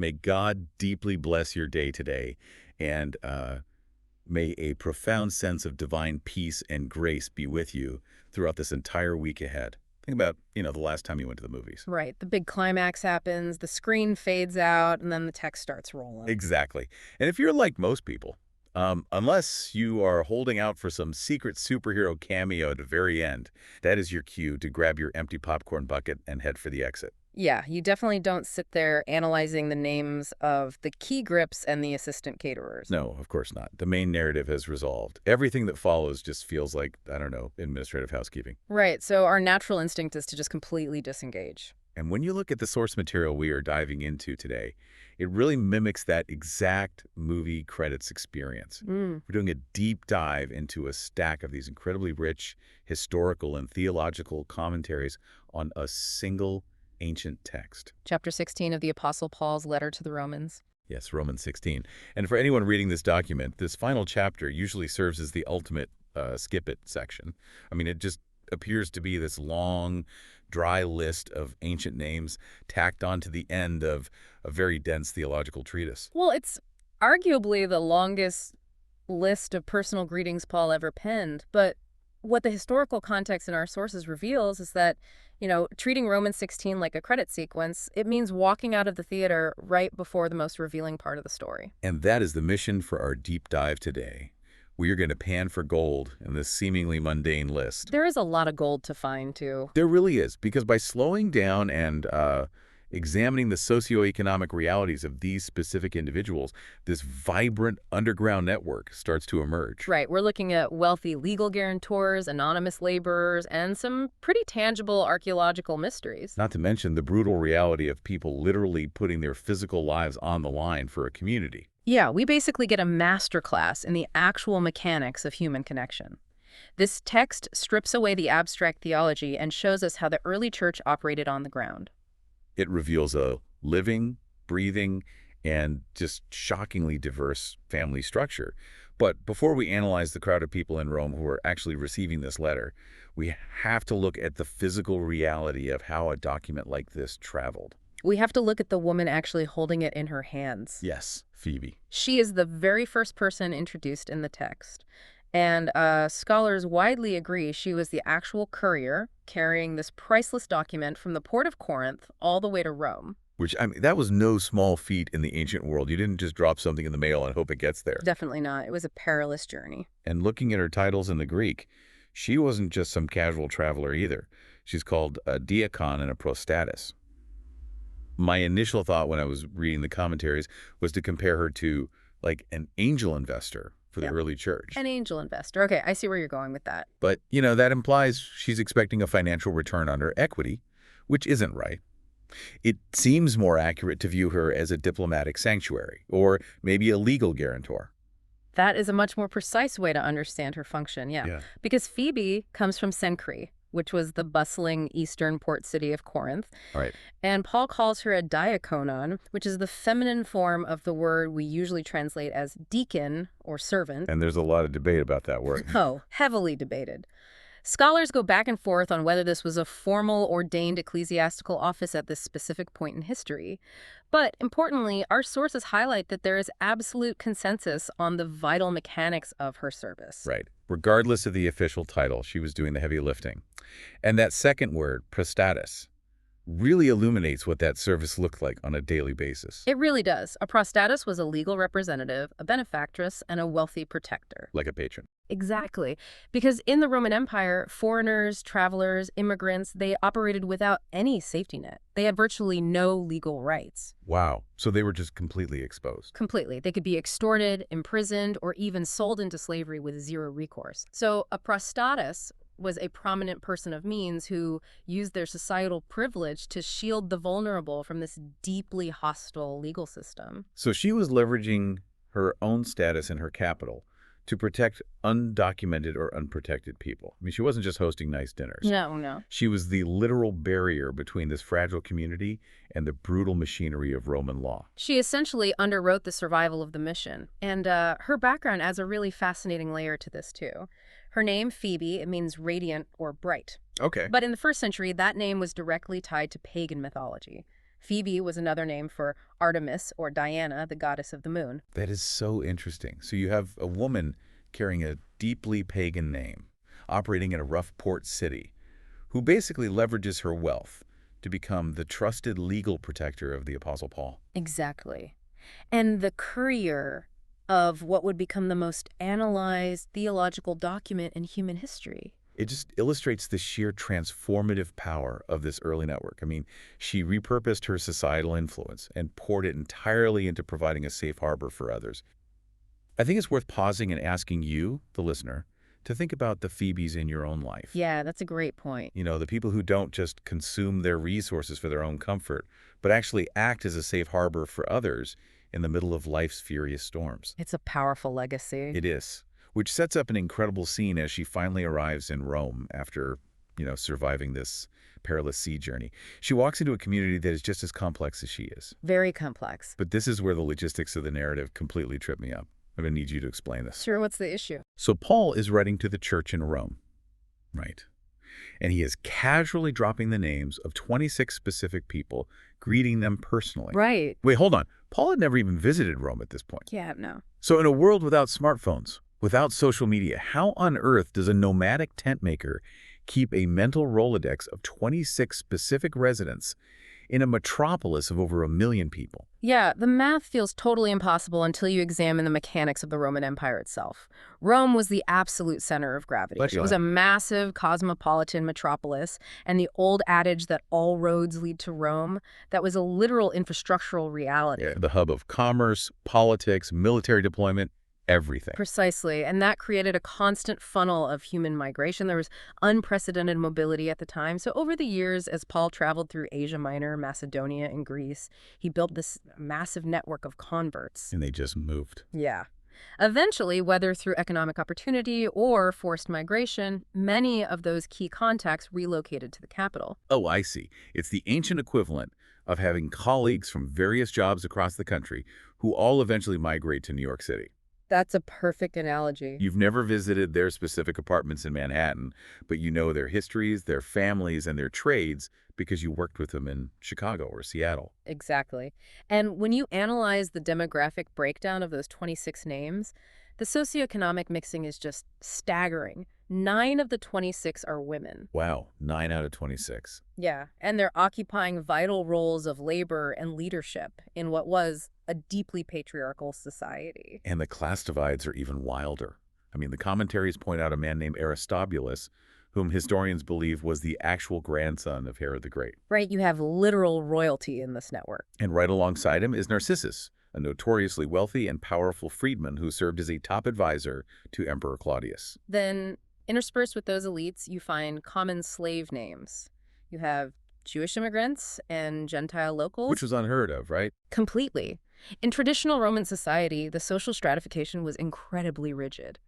May God deeply bless your day today, and may a profound sense of divine peace and grace be with you throughout this entire week ahead. Think about, the last time you went to the movies. Right. The big climax happens, the screen fades out, and then the text starts rolling. Exactly. And if you're like most people, unless you are holding out for some secret superhero cameo at the very end, that is your cue to grab your empty popcorn bucket and head for the exit. Yeah, you definitely don't sit there analyzing the names of the key grips and the assistant caterers. No, of course not. The main narrative has resolved. Everything that follows just feels like, I don't know, administrative housekeeping. Right, so our natural instinct is to just completely disengage. And when you look at the source material we are diving into today, it really mimics that exact movie credits experience. We're doing a deep dive into a stack of these incredibly rich historical and theological commentaries on a single ancient text. Chapter 16 of the Apostle Paul's letter to the Romans. Yes, Romans 16. And for anyone reading this document, this final chapter usually serves as the ultimate skip it section. I mean, it just appears to be this long, dry list of ancient names tacked onto the end of a very dense theological treatise. Well, it's arguably the longest list of personal greetings Paul ever penned, but what the historical context in our sources reveals is that, treating Romans 16 like a credit sequence, it means walking out of the theater right before the most revealing part of the story. And that is the mission for our deep dive today. We are going to pan for gold in this seemingly mundane list. There is a lot of gold to find, too. There really is, because by slowing down and examining the socioeconomic realities of these specific individuals, this vibrant underground network starts to emerge. Right. We're looking at wealthy legal guarantors, anonymous laborers, and some pretty tangible archaeological mysteries. Not to mention the brutal reality of people literally putting their physical lives on the line for a community. Yeah, we basically get a masterclass in the actual mechanics of human connection. This text strips away the abstract theology and shows us how the early church operated on the ground. It reveals a living, breathing, and just shockingly diverse family structure. But before we analyze the crowd of people in Rome who are actually receiving this letter, we have to look at the physical reality of how a document like this traveled. We have to look at the woman actually holding it in her hands. Yes, Phoebe. She is the very first person introduced in the text. And scholars widely agree she was the actual courier carrying this priceless document from the port of Corinth all the way to Rome. Which, I mean, that was no small feat in the ancient world. You didn't just drop something in the mail and hope it gets there. Definitely not. It was a perilous journey. And looking at her titles in the Greek, she wasn't just some casual traveler either. She's called a diakon and a prostatus. My initial thought when I was reading the commentaries was to compare her to, like, an angel investor for the early church. An angel investor. Okay, I see where you're going with that. But, that implies she's expecting a financial return on her equity, which isn't right. It seems more accurate to view her as a diplomatic sanctuary, or maybe a legal guarantor. That is a much more precise way to understand her function, yeah. Because Phoebe comes from Cenchreae, which was the bustling eastern port city of Corinth. All right. And Paul calls her a diakonon, which is the feminine form of the word we usually translate as deacon or servant. And there's a lot of debate about that word. Oh, heavily debated. Scholars go back and forth on whether this was a formal ordained ecclesiastical office at this specific point in history. But importantly, our sources highlight that there is absolute consensus on the vital mechanics of her service. Right. Regardless of the official title, she was doing the heavy lifting. And that second word, prostatus, really illuminates what that service looked like on a daily basis. It really does. A prostatus was a legal representative, a benefactress, and a wealthy protector. Like a patron. Exactly. Because in the Roman Empire, foreigners, travelers, immigrants, they operated without any safety net. They had virtually no legal rights. Wow. So they were just completely exposed. Completely. They could be extorted, imprisoned, or even sold into slavery with zero recourse. So a prostatus was a prominent person of means who used their societal privilege to shield the vulnerable from this deeply hostile legal system. So she was leveraging her own status and her capital to protect undocumented or unprotected people. I mean, she wasn't just hosting nice dinners. No. She was the literal barrier between this fragile community and the brutal machinery of Roman law. She essentially underwrote the survival of the mission. And her background adds a really fascinating layer to this, too. Her name, Phoebe, it means radiant or bright. Okay. But in the first century, that name was directly tied to pagan mythology. Phoebe was another name for Artemis or Diana, the goddess of the moon. That is so interesting. So you have a woman carrying a deeply pagan name, operating in a rough port city, who basically leverages her wealth to become the trusted legal protector of the Apostle Paul. Exactly. And the courier of what would become the most analyzed theological document in human history. It just illustrates the sheer transformative power of this early network. I mean, she repurposed her societal influence and poured it entirely into providing a safe harbor for others. I think it's worth pausing and asking you, the listener, to think about the Phoebes in your own life. Yeah, that's a great point. You know, the people who don't just consume their resources for their own comfort, but actually act as a safe harbor for others in the middle of life's furious storms. It's a powerful legacy. It is, which sets up an incredible scene as she finally arrives in Rome after, surviving this perilous sea journey. She walks into a community that is just as complex as she is. Very complex. But this is where the logistics of the narrative completely trip me up. I'm going to need you to explain this. Sure, what's the issue? So Paul is writing to the church in Rome, right? And he is casually dropping the names of 26 specific people, greeting them personally. Right. Wait, hold on. Paul had never even visited Rome at this point. Yeah, no. So in a world without smartphones, without social media, how on earth does a nomadic tent maker keep a mental Rolodex of 26 specific residents in a metropolis of over 1 million people? Yeah, the math feels totally impossible until you examine the mechanics of the Roman Empire itself. Rome was the absolute center of gravity. It was a massive cosmopolitan metropolis, and the old adage that all roads lead to Rome, that was a literal infrastructural reality. Yeah, the hub of commerce, politics, military deployment, everything. Precisely, and that created a constant funnel of human migration. There was unprecedented mobility at the time. So over the years, as Paul traveled through Asia Minor, Macedonia, and Greece, he built this massive network of converts. And they just moved. Yeah. Eventually, whether through economic opportunity or forced migration, many of those key contacts relocated to the capital. Oh, I see. It's the ancient equivalent of having colleagues from various jobs across the country who all eventually migrate to New York City. That's a perfect analogy. You've never visited their specific apartments in Manhattan, but you know their histories, their families, and their trades because you worked with them in Chicago or Seattle. Exactly. And when you analyze the demographic breakdown of those 26 names, the socioeconomic mixing is just staggering. 9 of the 26 are women. Wow, 9 out of 26. Yeah, and they're occupying vital roles of labor and leadership in what was a deeply patriarchal society. And the class divides are even wilder. I mean, the commentaries point out a man named Aristobulus, whom historians believe was the actual grandson of Herod the Great. Right, you have literal royalty in this network. And right alongside him is Narcissus, a notoriously wealthy and powerful freedman who served as a top advisor to Emperor Claudius. Then, interspersed with those elites, you find common slave names. You have Jewish immigrants and Gentile locals. Which was unheard of, right? Completely. In traditional Roman society, the social stratification was incredibly rigid.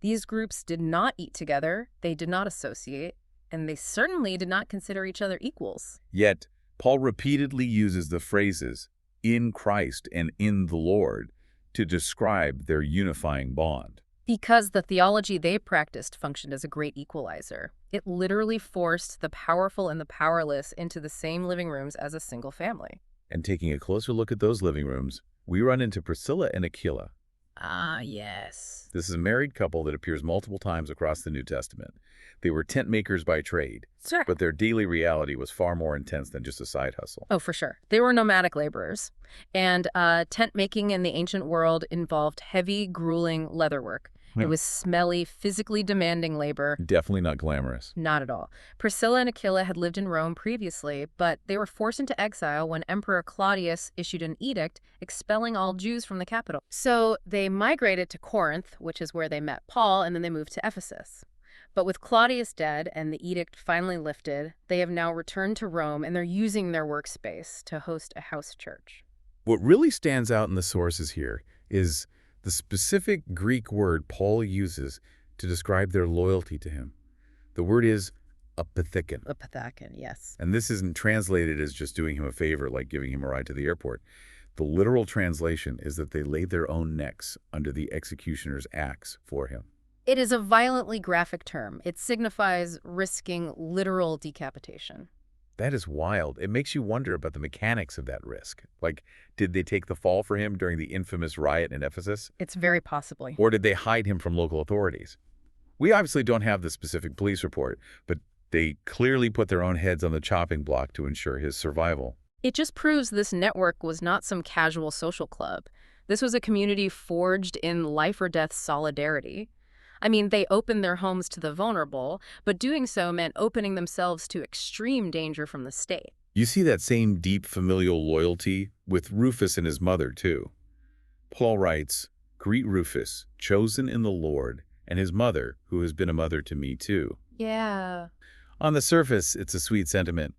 These groups did not eat together, they did not associate, and they certainly did not consider each other equals. Yet, Paul repeatedly uses the phrases in Christ and in the Lord to describe their unifying bond. Because the theology they practiced functioned as a great equalizer. It literally forced the powerful and the powerless into the same living rooms as a single family. And taking a closer look at those living rooms, we run into Priscilla and Aquila. Ah, yes. This is a married couple that appears multiple times across the New Testament. They were tent makers by trade, Sure. but their daily reality was far more intense than just a side hustle. Oh, for sure. They were nomadic laborers. And tent making in the ancient world involved heavy, grueling leatherwork. Yeah. It was smelly, physically demanding labor. Definitely not glamorous. Not at all. Priscilla and Aquila had lived in Rome previously, but they were forced into exile when Emperor Claudius issued an edict expelling all Jews from the capital. So they migrated to Corinth, which is where they met Paul, and then they moved to Ephesus. But with Claudius dead and the edict finally lifted, they have now returned to Rome, and they're using their workspace to host a house church. What really stands out in the sources here is the specific Greek word Paul uses to describe their loyalty to him. The word is apithekon. Apithekon, yes. And this isn't translated as just doing him a favor, like giving him a ride to the airport. The literal translation is that they laid their own necks under the executioner's axe for him. It is a violently graphic term. It signifies risking literal decapitation. That is wild. It makes you wonder about the mechanics of that risk. Like, did they take the fall for him during the infamous riot in Ephesus? It's very possibly. Or did they hide him from local authorities? We obviously don't have the specific police report, but they clearly put their own heads on the chopping block to ensure his survival. It just proves this network was not some casual social club. This was a community forged in life-or-death solidarity. I mean, they opened their homes to the vulnerable, but doing so meant opening themselves to extreme danger from the state. You see that same deep familial loyalty with Rufus and his mother, too. Paul writes, "Greet Rufus, chosen in the Lord, and his mother, who has been a mother to me, too." Yeah. On the surface, it's a sweet sentiment,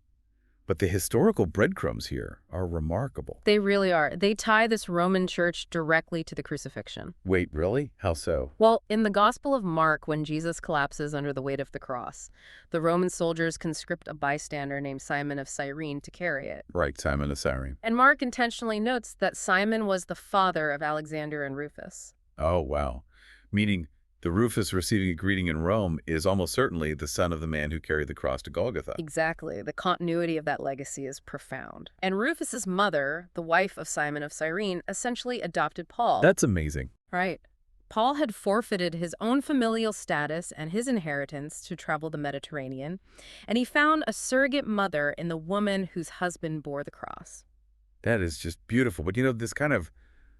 but the historical breadcrumbs here are remarkable. They really are. They tie this Roman church directly to the crucifixion. Wait, really? How so? Well, in the Gospel of Mark, when Jesus collapses under the weight of the cross, the Roman soldiers conscript a bystander named Simon of Cyrene to carry it. Right, Simon of Cyrene. And Mark intentionally notes that Simon was the father of Alexander and Rufus. Oh, wow. Meaning the Rufus receiving a greeting in Rome is almost certainly the son of the man who carried the cross to Golgotha. Exactly. The continuity of that legacy is profound. And Rufus's mother, the wife of Simon of Cyrene, essentially adopted Paul. That's amazing. Right. Paul had forfeited his own familial status and his inheritance to travel the Mediterranean, and he found a surrogate mother in the woman whose husband bore the cross. That is just beautiful. But this kind of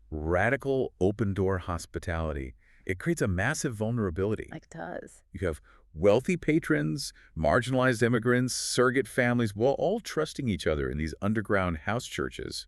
radical open-door hospitality, it creates a massive vulnerability. It does. You have wealthy patrons, marginalized immigrants, surrogate families, well, all trusting each other in these underground house churches.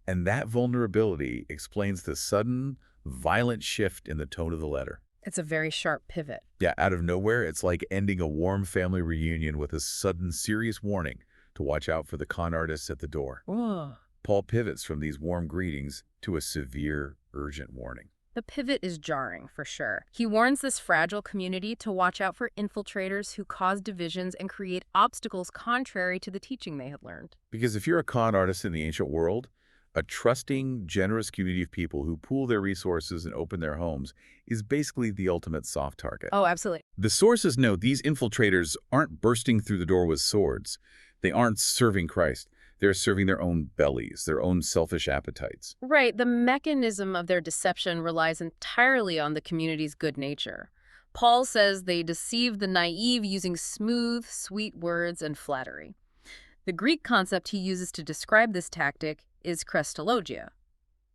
And that vulnerability explains the sudden, violent shift in the tone of the letter. It's a very sharp pivot. Yeah, out of nowhere, it's like ending a warm family reunion with a sudden, serious warning to watch out for the con artists at the door. Whoa. Paul pivots from these warm greetings to a severe, urgent warning. The pivot is jarring, for sure. He warns this fragile community to watch out for infiltrators who cause divisions and create obstacles contrary to the teaching they had learned. Because if you're a con artist in the ancient world, a trusting, generous community of people who pool their resources and open their homes is basically the ultimate soft target. Oh, absolutely. The sources note these infiltrators aren't bursting through the door with swords. They aren't serving Christ. They're serving their own bellies, their own selfish appetites. Right. The mechanism of their deception relies entirely on the community's good nature. Paul says they deceive the naive using smooth, sweet words and flattery. The Greek concept he uses to describe this tactic is Christologia.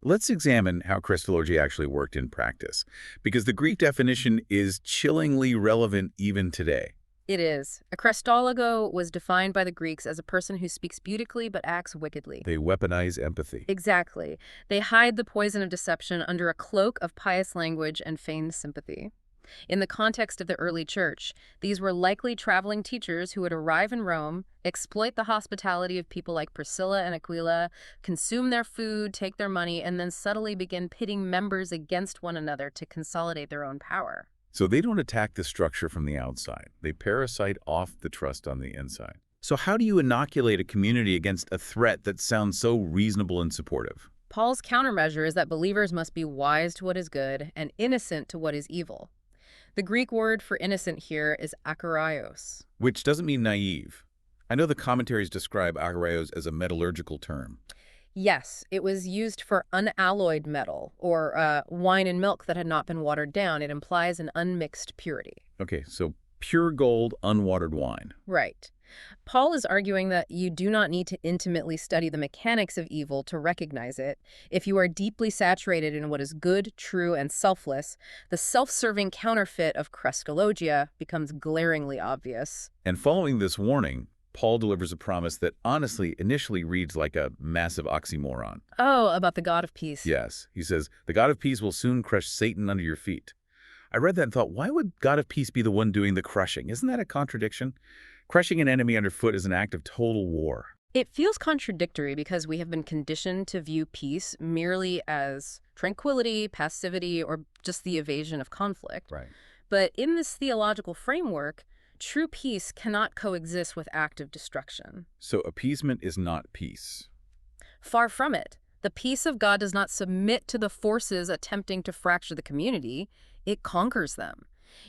Let's examine how Christology actually worked in practice, because the Greek definition is chillingly relevant even today. It is. A Christologo was defined by the Greeks as a person who speaks beautifully but acts wickedly. They weaponize empathy. Exactly. They hide the poison of deception under a cloak of pious language and feigned sympathy. In the context of the early church, these were likely traveling teachers who would arrive in Rome, exploit the hospitality of people like Priscilla and Aquila, consume their food, take their money, and then subtly begin pitting members against one another to consolidate their own power. So they don't attack the structure from the outside. They parasite off the trust on the inside. So how do you inoculate a community against a threat that sounds so reasonable and supportive? Paul's countermeasure is that believers must be wise to what is good and innocent to what is evil. The Greek word for innocent here is akarios. Which doesn't mean naive. I know the commentaries describe akarios as a metallurgical term. Yes, it was used for unalloyed metal, or wine and milk that had not been watered down. It implies an unmixed purity. Okay, so pure gold, unwatered wine. Right. Paul is arguing that you do not need to intimately study the mechanics of evil to recognize it. If you are deeply saturated in what is good, true, and selfless, the self-serving counterfeit of Christologia becomes glaringly obvious. And following this warning, Paul delivers a promise that honestly initially reads like a massive oxymoron. Oh, about the God of peace. Yes, he says, the God of peace will soon crush Satan under your feet. I read that and thought, why would God of peace be the one doing the crushing? Isn't that a contradiction? Crushing an enemy underfoot is an act of total war. It feels contradictory because we have been conditioned to view peace merely as tranquility, passivity, or just the evasion of conflict. Right. But in this theological framework, true peace cannot coexist with active destruction. So appeasement is not peace. Far from it. The peace of God does not submit to the forces attempting to fracture the community. It conquers them.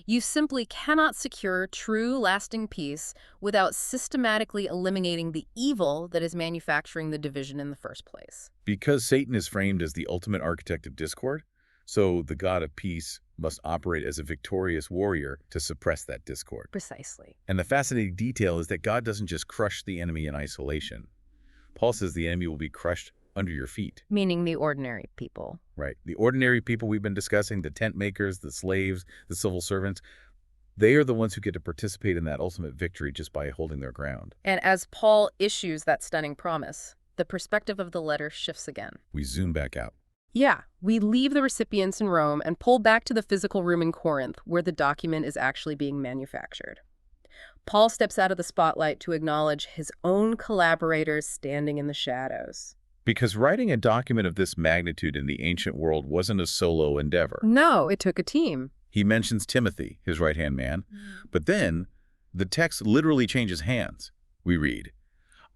You simply cannot secure true, lasting peace without systematically eliminating the evil that is manufacturing the division in the first place. Because Satan is framed as the ultimate architect of discord, so the God of peace must operate as a victorious warrior to suppress that discord. Precisely. And the fascinating detail is that God doesn't just crush the enemy in isolation. Paul says the enemy will be crushed under your feet. Meaning the ordinary people. Right. The ordinary people we've been discussing, the tent makers, the slaves, the civil servants, they are the ones who get to participate in that ultimate victory just by holding their ground. And as Paul issues that stunning promise, the perspective of the letter shifts again. We zoom back out. Yeah, we leave the recipients in Rome and pull back to the physical room in Corinth where the document is actually being manufactured. Paul steps out of the spotlight to acknowledge his own collaborators standing in the shadows. Because writing a document of this magnitude in the ancient world wasn't a solo endeavor. No, it took a team. He mentions Timothy, his right-hand man, but then the text literally changes hands. We read,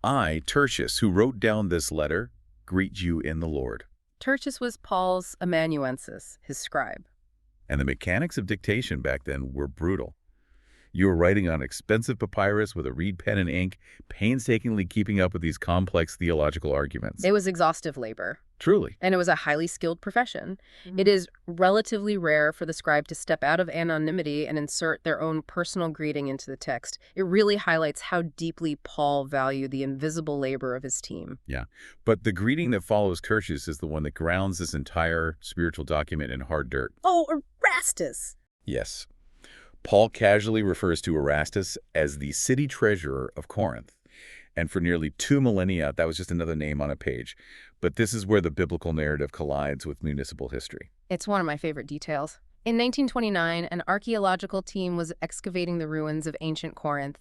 I, Tertius, who wrote down this letter, greet you in the Lord. Tertius was Paul's amanuensis, his scribe. And the mechanics of dictation back then were brutal. You were writing on expensive papyrus with a reed pen and ink, painstakingly keeping up with these complex theological arguments. It was exhaustive labor. Truly. And it was a highly skilled profession. It is relatively rare for the scribe to step out of anonymity and insert their own personal greeting into the text. It really highlights how deeply Paul valued the invisible labor of his team. Yeah, but the greeting that follows Tertius is the one that grounds this entire spiritual document in hard dirt. Oh, Erastus! Yes. Paul casually refers to Erastus as the city treasurer of Corinth. And for nearly 2 millennia, that was just another name on a page. But this is where the biblical narrative collides with municipal history. It's one of my favorite details. In 1929, an archaeological team was excavating the ruins of ancient Corinth,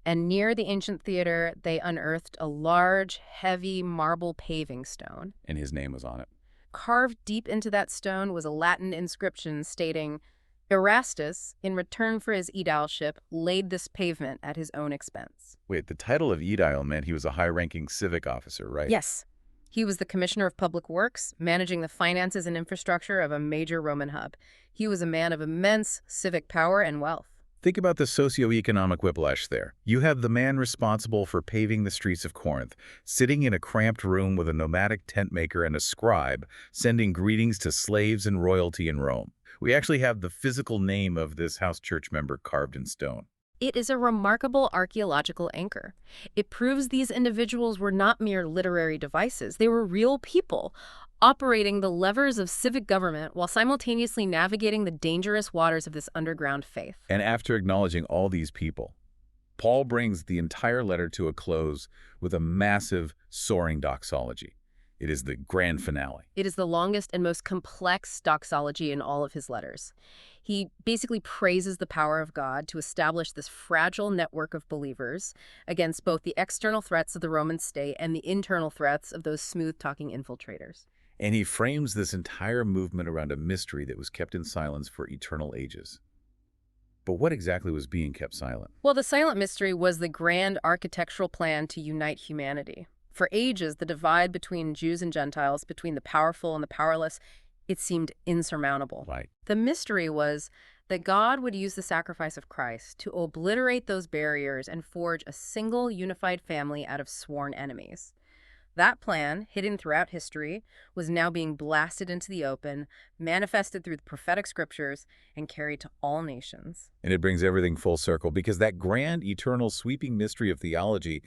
and near the ancient theater, they unearthed a large, heavy marble paving stone. And his name was on it. Carved deep into that stone was a Latin inscription stating, Erastus, in return for his aedileship, laid this pavement at his own expense. Wait, the title of aedile meant he was a high-ranking civic officer, right? Yes. He was the commissioner of public works, managing the finances and infrastructure of a major Roman hub. He was a man of immense civic power and wealth. Think about the socioeconomic whiplash there. You have the man responsible for paving the streets of Corinth, sitting in a cramped room with a nomadic tent maker and a scribe, sending greetings to slaves and royalty in Rome. We actually have the physical name of this house church member carved in stone. It is a remarkable archaeological anchor. It proves these individuals were not mere literary devices. They were real people, operating the levers of civic government while simultaneously navigating the dangerous waters of this underground faith. And after acknowledging all these people, Paul brings the entire letter to a close with a massive, soaring doxology. It is the grand finale. It is the longest and most complex doxology in all of his letters. He basically praises the power of God to establish this fragile network of believers against both the external threats of the Roman state and the internal threats of those smooth-talking infiltrators. And he frames this entire movement around a mystery that was kept in silence for eternal ages. But what exactly was being kept silent? Well, the silent mystery was the grand architectural plan to unite humanity. For ages, the divide between Jews and Gentiles, between the powerful and the powerless, it seemed insurmountable. Right. The mystery was that God would use the sacrifice of Christ to obliterate those barriers and forge a single unified family out of sworn enemies. That plan, hidden throughout history, was now being blasted into the open, manifested through the prophetic scriptures, and carried to all nations. And it brings everything full circle because that grand, eternal, sweeping mystery of theology,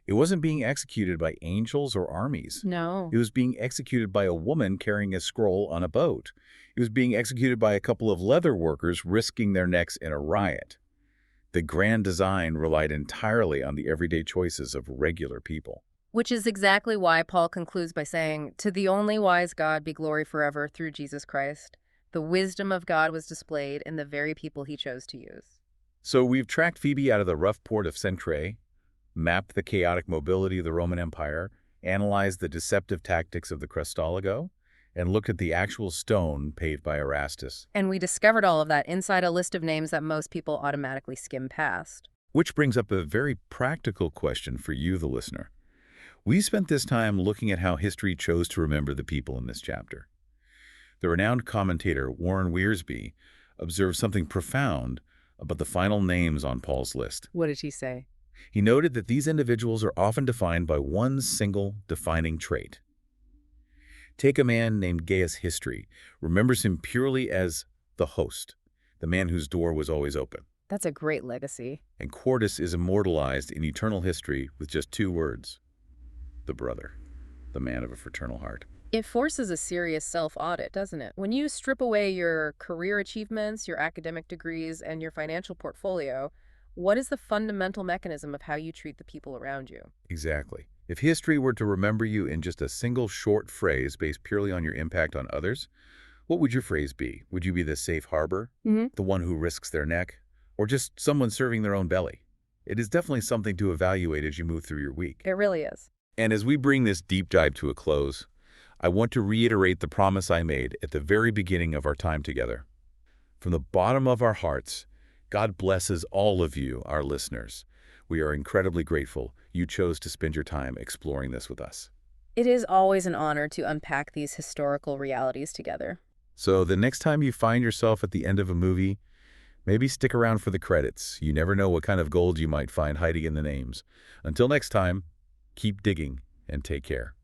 it wasn't being executed by angels or armies. No. It was being executed by a woman carrying a scroll on a boat. It was being executed by a couple of leather workers risking their necks in a riot. The grand design relied entirely on the everyday choices of regular people. Which is exactly why Paul concludes by saying, "To the only wise God be glory forever through Jesus Christ." The wisdom of God was displayed in the very people he chose to use. So we've tracked Phoebe out of the rough port of Cenchreae, mapped the chaotic mobility of the Roman Empire, analyzed the deceptive tactics of the Cristologo, and looked at the actual stone paved by Erastus. And we discovered all of that inside a list of names that most people automatically skim past. Which brings up a very practical question for you, the listener. We spent this time looking at how history chose to remember the people in this chapter. The renowned commentator Warren Wiersbe observed something profound about the final names on Paul's list. What did he say? He noted that these individuals are often defined by one single defining trait. Take a man named Gaius History, remembers him purely as the host, the man whose door was always open. That's a great legacy. And Quartus is immortalized in eternal history with just 2 words: the brother, the man of a fraternal heart. It forces a serious self-audit, doesn't it? When you strip away your career achievements, your academic degrees, and your financial portfolio, what is the fundamental mechanism of how you treat the people around you? Exactly. If history were to remember you in just a single short phrase based purely on your impact on others, what would your phrase be? Would you be the safe harbor, the one who risks their neck, or just someone serving their own belly? It is definitely something to evaluate as you move through your week. It really is. And as we bring this deep dive to a close, I want to reiterate the promise I made at the very beginning of our time together. From the bottom of our hearts, God blesses all of you, our listeners. We are incredibly grateful you chose to spend your time exploring this with us. It is always an honor to unpack these historical realities together. So the next time you find yourself at the end of a movie, maybe stick around for the credits. You never know what kind of gold you might find hiding in the names. Until next time, keep digging and take care.